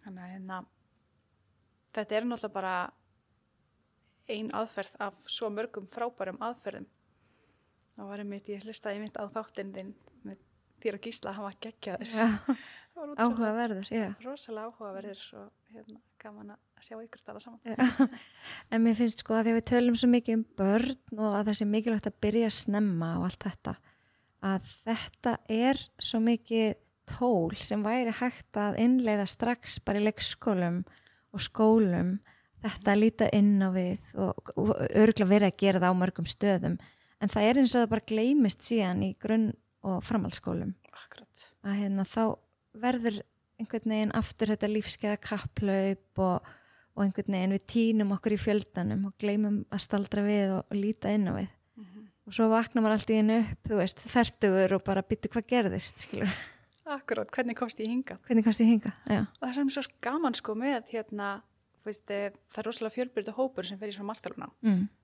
Þannig að þetta er náttúrulega bara ein aðferð af svo mörgum frábærum aðferðum. Það var ég hlustaði mitt á þáttinn þinn með þér og Gísla, hann var geggjaður. Áhugaverður, já. Rosalega áhugaverður og gaman að sjá ykkur tala saman. En mér finnst sko að því að við tölum svo mikið börn og að það sé mikilvægt að byrja snemma og allt þetta, að þetta er svo mikið tól sem væri hægt að innleiða strax bara í leikskólum og skólum, þetta að líta inn á við og örugglega verið að gera það á mörgum stöðum, en það er eins og það bara gleymist síðan í grunn- og framhaldsskólum. Akkurat. Að þá verður einhvern veginn aftur þetta lífskeiða kapplaup og einhvern veginn við tínum okkur í fjöldanum og gleymum að staldra við og líta inn á við. Og svo vaknar maður allt í einu upp, þú veist, fertugur og bara býttu hvað gerðist, skilur. Akkurat, hvernig komst ég hingað? Já. Og það er sem svo gaman sko með veist, það er rosalega fjölbreyttur hópur sem fer í svona markþjálfunám.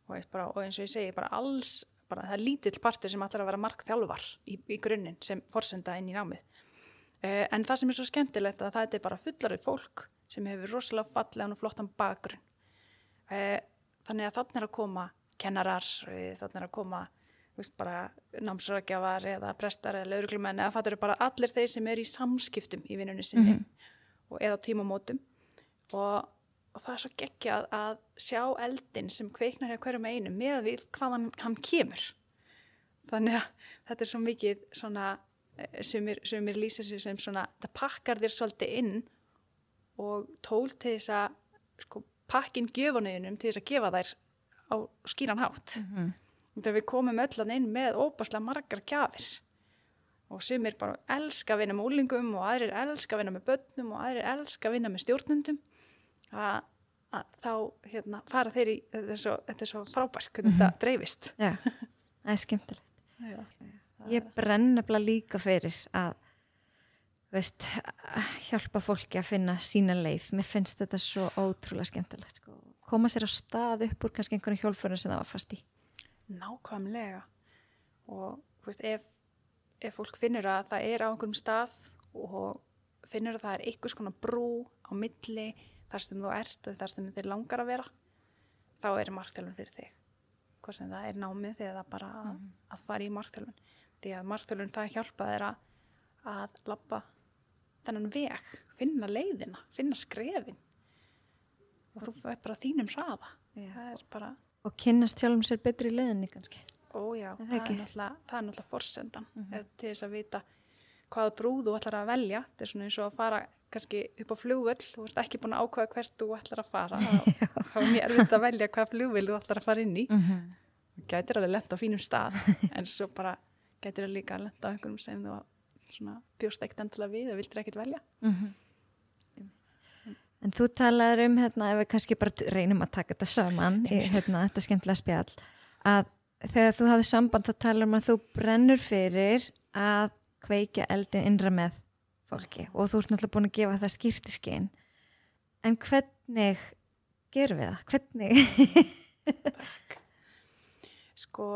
Og eins og ég segi, það er lítill partur sem ætlar að vera markþjálfar í grunninn sem forsenda inn í námið. En það sem er svo skemmtilegt að það er bara fullarið fólk sem hefur rosalega fallegan og flottan bakgrunn. Þannig að þarna er að koma kennarar, þarna er að koma bara námsráðgjafar eða prestar eða lögreglumenn, eða það eru bara allir þeir sem eru í samskiptum í vinnunni sinni og eða tímamótum og það er svo geggjað að sjá eldin sem kveiknar hjá hverjum einum með við hvaðan hann kemur. Þannig að þetta er svo mikið svona sumir lýsa sig sem svona, það pakkar þér svolítið inn og tól til þess að pakkin gjöfunniðinum til þess að gefa þær á skýran hátt. Þegar við komum öllan inn með óbærslega margar gjafir og sumir bara elska að vinna með úlingum og aðrir elska að vinna með börnum og aðrir elska að vinna með stjórnendum, að þá fara þeir í þetta er svo frábært hvernig þetta dreifist. Já, það er skemmtilegt. Ég brenn nefnilega líka fyrir að hjálpa fólki að finna sína leið. Mér finnst þetta svo ótrúlega skemmtilegt sko. Koma sér á stað upp úr kannski einhverjum hjólförum sem það var fast í. Nákvæmlega. Og ef fólk finnur að það er á einhverjum stað og finnur að það er einhvers konar brú á milli þar sem þú ert og þar sem þið langar að vera, þá er markþjálfun fyrir þig. Hvort sem það er námið eða bara að fara í markþjálfun. Því að markþjálfun það hjálpa þér að labba þennan veg, finna leiðina, finna skrefin. Og þú er bara þínum hraða. Það er bara... Og kynnast sjálfum sér betri í leiðinni kannski. Ó já, það er náttúrulega forsendan til þess að vita hvaða brú þú ætlar að velja. Þetta er svona eins og að fara kannski upp á flugvöll, þú ert ekki búin að ákveða hvert þú ætlar að fara. Þá er mjög erfitt að velja hvaða flugvél þú ætlar að fara inn í. Þú gætir alveg lent á fínum stað, en svo bara gætir það líka að lenta á einhverjum sem þú bjóst ekkert endilega við og vildir ekkert velja. En þú talaður ef við kannski bara reynum að taka þetta saman í þetta skemmtilega spjall, að þegar þú hafði samband þá talaður að þú brennur fyrir að kveikja eldin innra með fólki og þú ert náttúrulega búin að gefa það skýrt í skyn. En hvernig gerum við það? Hvernig? Takk. Sko,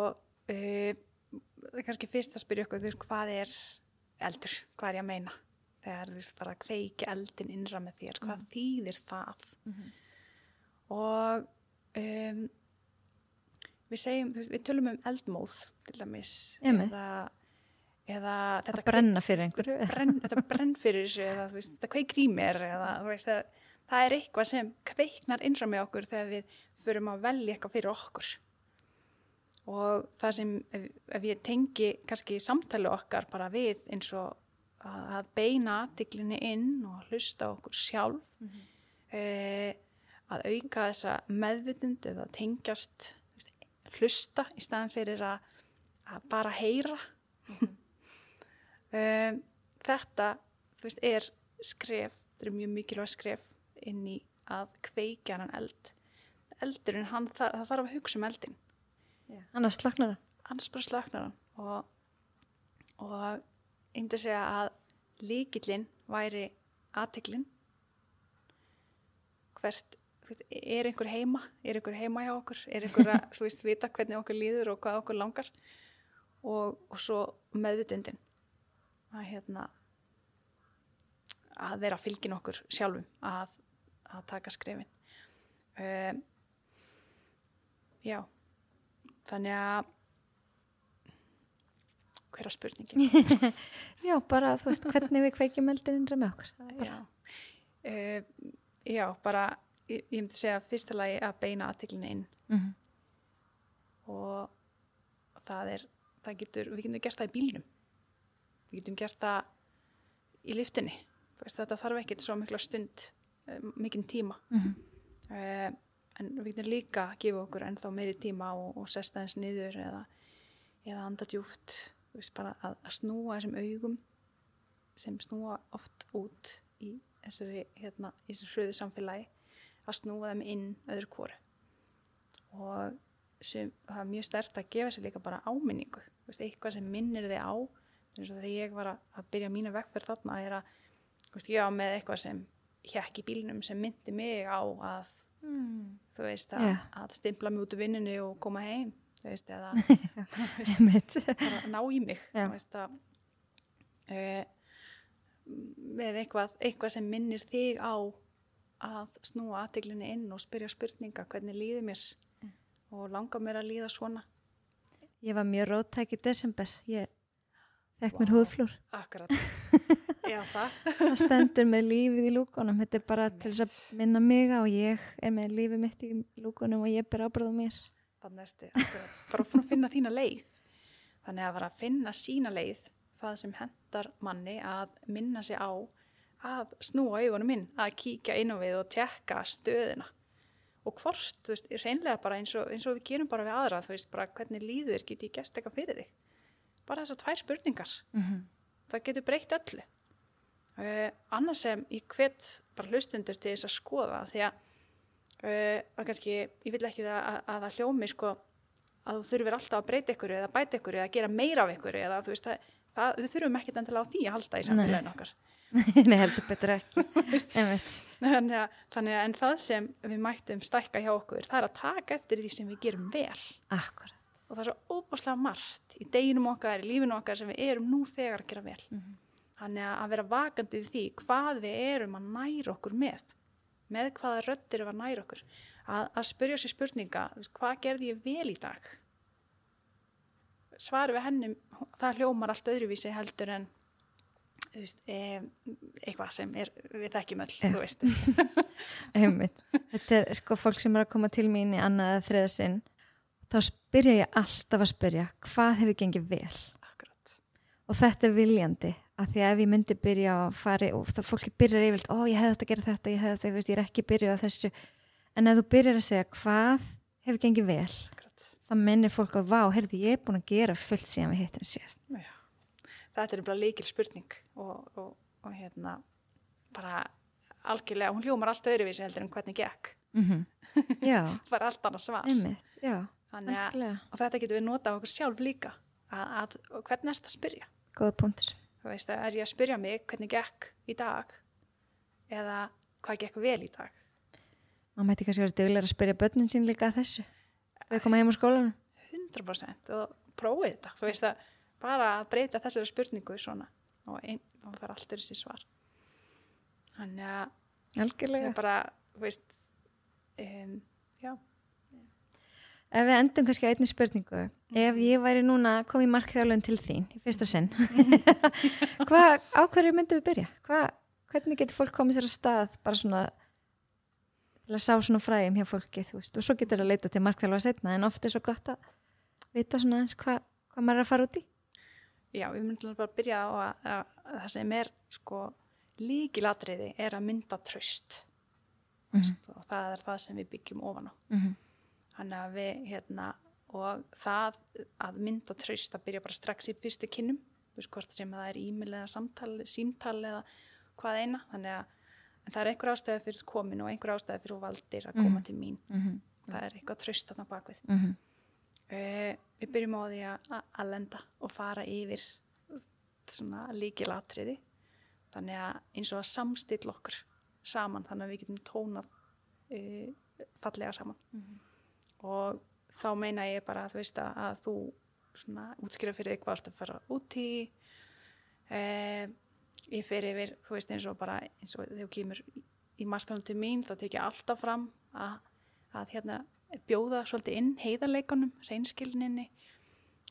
kannski fyrst að spyrja okkur, hvað er eldur? Hvað er ég að meina? Þegar þú bara kveikja eldin innra með þér, hvað þýðir það? Og við tölum eldmóð til dæmis, eða þetta brenna fyrir einhverju, þetta brenn fyrir þessu, eða þetta kveikir í mér, eða það er eitthvað sem kveiknar innra með okkur þegar við förum að velja eitthvað fyrir okkur. Og það sem, ef ég tengi kannski samtali okkar bara við eins og að beina athyglinni inn og hlusta okkur sjálf, að auka þessa meðvitund eða tengjast, hlusta í staðan fyrir að bara heyra. Þetta er skref, þetta er mjög mikilvægt skref inn í að kveikja hann eld. eldurinn, það þarf að hugsa eldin. Annars slaknar hann. Annars bara slaknar hann. Og einnig segja að lykillinn væri athyglin. Hvert, einhver heima? Einhver heima hjá okkur? Einhver að, vita hvernig okkur líður og hvað okkur langar? Og svo meðvitundin. Að vera fylgin okkur sjálfum, að taka skrefin. Já, þannig að hver á spurningin? Já, bara hvernig við kveikjum eldin innra með okkur. Já, bara ég myndi segja fyrsta lagi að beina athyglinni inn. Og við getum gert það í bílnum. Við getum gert það í lyftunni. Þetta þarf ekkert svo mikla stund, mikinn tíma. En við getum líka að gefa okkur ennþá meiri tíma og sesta eins niður eða anda djúpt. Bara að snúa þessum augum sem snúa oft út í þessu hröðu samfélagi, að snúa þeim inn öðru hvoru. Og það er mjög sterkt að gefa sér líka bara áminningu. Eitthvað sem minnir þig á. Eins og þegar ég var að byrja mína vegferð þarna er að ég var með eitthvað sem hékk í bílnum sem myndi mig á að að stimpla mig út úr vinnunni og koma heim, eða bara ná í mig, með eitthvað sem minnir þig á að snúa athyglinni inn og spyrja spurninga, hvernig líður mér og langar mér að líða svona. Ég var mjög róttæk í desember, ég fekk mér húðflúr. Akkurat. Já, það stendur með lífið í lúkunum. Þetta er bara til þess að minna mig á, ég er með lífið mitt í lúkunum og ég ber ábyrgð á mér. Þannig ertu bara búin að finna þína leið. Þannig að vera að finna sína leið, það sem hentar manni að minna sig á, að snúa augunum inn, að kíkja inn á við og tekka stöðina. Og hvort, reynlega bara eins og við gerum bara við aðra, bara hvernig líður, get ég gert eitthvað fyrir þig? Bara þessar 2 spurningar. Það getur breytt öllu. Annars sem ég hvet bara hlustundur til þess að skoða, því að kannski, ég vil ekki að það hljómi að þú þurfir alltaf að breyta ykkur eða bæta ykkur eða gera meira af ykkur eða við þurfum ekkert endilega á því að halda í samfélaginu okkar. Nei, heldur betur ekki. Þannig að en það sem við mættum stækka hjá okkur, það er að taka eftir því sem við gerum vel. Akkurat. Og það er svo óbúslega margt í deginum okkar, í lífinu okkar sem við erum nú þegar að gera vel. Þannig að vera vakandi við því hvað við erum að næra okkur með hvaða röddir við að næra okkur. Að spyrja sér spurninga, hvað gerði ég vel í dag? Svari við henni, það hljómar allt öðruvísi heldur en eitthvað sem við þekkjum öll, þú veist. Þetta er fólk sem er að koma til mín í annað eða þriðja sinn, þá spyrja ég alltaf að spyrja, hvað hefur gengið vel? Akkurat. Og þetta er viljandi, að því að ef ég myndi byrja að fara, og það fólki byrjar yfirleitt, ég hefði þetta að gera þetta, ég er ekki byrjað á þessu, en ef þú byrjar að segja, hvað hefur gengið vel? Akkurat. Það minnir fólk á, heyrðu, ég er búin að gera fullt síðan við hittum síðast. Já. Þetta er bara lykil spurning og bara algjörlega, hún hljómar allt öðruvísi heldur en hvernig gekk. Já. Bara allt annað svar. Einmitt, já. Og þetta getur við notað á okkur sjálf líka, að hvernig er þetta að spyrja? Góða punktur. Þú veist, er ég að spyrja mig hvernig gekk í dag eða hvað gekk vel í dag? Má mætti kannski vera duglegur að spyrja börnin sín líka að þessu, þegar koma heim úr skólanum? 100% og prófið þetta, þú veist að bara að breyta þessari spurningu svona og það er alltaf þessi svar. Þannig að algjörlega. Bara, þú veist, já. Ef við endum kannski á einni spurningu, ef ég væri núna komið í markþjálfun til þín í fyrsta sinn, á hverju myndum við byrja? Hvernig getur fólk komið sér á stað bara svona til að sá svona fræðum hjá fólki, þú veist, og svo getur að leita til markþjálfa setna, en oft er svo gott að vita svona eins hvað maður er að fara út í. Já, við myndum bara að byrja á að það sem er lykilatriði er að mynda traust. Og það er það sem við byggjum ofan á. Þannig að við og það að mynda traust að byrja bara strax í fyrstu kynnum, þú veist hvort sem það er e-mail eða samtal, símtal eða hvað eina, þannig að en það er einhver ástæði fyrir komin og einhver ástæði fyrir valdir að koma til mín. það er eitthvað traust þarna bakvið. Mhm. Við byrjum á því að lenda og fara yfir svona lykilatriði, þannig að eins og að samstilla okkur saman, þannig að við getum tónað fallega saman. Og þá meina ég bara að þú veist að þú svona útskýra fyrir þig hvað þú fara út í, ég fer yfir, þú veist eins og þegar þú kemur í margþjóðan til mín, þá tek ég alltaf fram að hérna bjóða svolítið inn heiðarleikunum, hreinskilninni,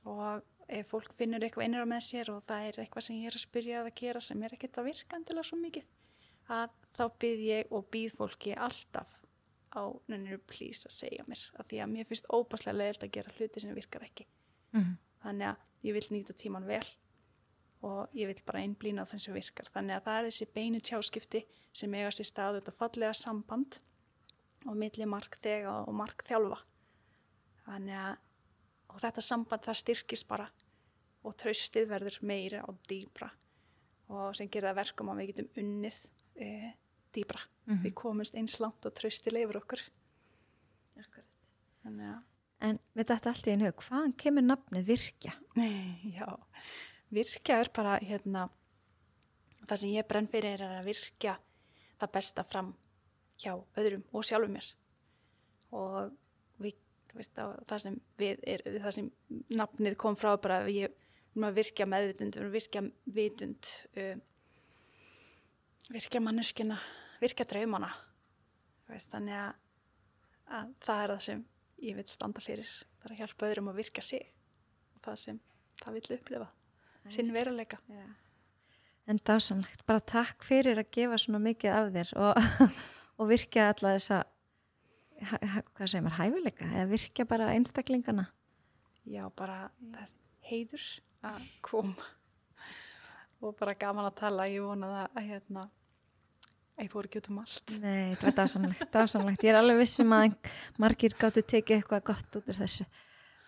og ef fólk finnur eitthvað innra með sér og það er eitthvað sem ég er að spyrja að gera sem er ekkert að virka endilega svo mikið, að þá bið ég og býð fólki alltaf á nennir please að segja mér, af því að mér finnst óbærslega leiðilegt að gera hluti sem virkar ekki. Þannig að ég vil nýta tíman vel og ég vil bara einblína á þeim sem virkar. Þannig að það er þessi beinu tjáskipti sem eiga sér stað, þetta fallega samband og milli markþega og markþjálfa. Þannig að og þetta samband það styrkist bara og traustið verður meira og dýpra og sem gerir það verkum að við getum unnið dýpra. Við komumst eins langt og traustið lifur okkur. Akkurat. Þannig að En við þetta allt í einu hug, hvaðan kemur nafnið Virkja? Já, Virkja er bara það sem ég brenn fyrir er að virkja það besta fram hjá öðrum og sjálfum mér. Og það sem nafnið kom frá bara að ég virkja meðvitund, virkja vitund, virkja manneskjuna, virkja draumana. Þannig að það er það sem ég vil standa fyrir, það er að hjálpa öðrum að virkja sig og það sem það vill upplifa, sinn veruleika. Já. En dásamlegt, bara takk fyrir að gefa svona mikið af þér og virkja alla þessa hvað segir maður, hæfileika eða virkja bara einstaklingana. Já, bara það er heiður að koma og bara gaman að tala. Ég vona það að ég fór ekki út allt. Nei, þetta var dásamlegt. Ég er alveg vissum að margir gátu tekið eitthvað gott út úr þessu.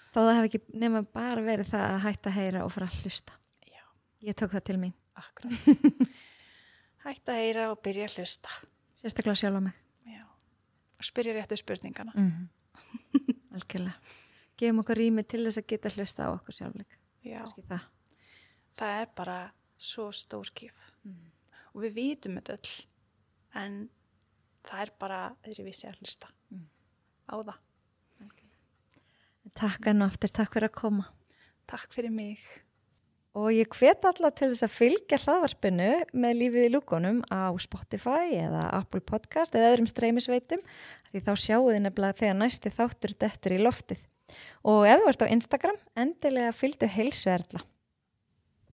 Þó það hef ekki nema bara verið það að hætta að heyra og fara að hlusta. Já. Ég tók það til mín. Akkurat. Hætta að heyra og byrja að hlusta. Sérstaklega sjálf á mig. Já. Og spyrja réttu spurningana. Algjörlega. Gefum okkur rými til þess að geta hlusta á okkur sjálfleika. Já. Það er bara svo stór gjöf. Og við vitum þetta öll. En það er bara öðruvísi að hlusta á það. Takk enn og aftur, takk fyrir að koma. Takk fyrir mig. Og ég hvet alla til þess að fylgja hlaðvarpinu með lífið í lúkunum á Spotify eða Apple Podcast eða öðrum streymisveitum, því þá sjáu þið nefnilega þegar næsti þáttur dettur í loftið. Og ef þú ert á Instagram, endilega fylgdu Heilsu Erla.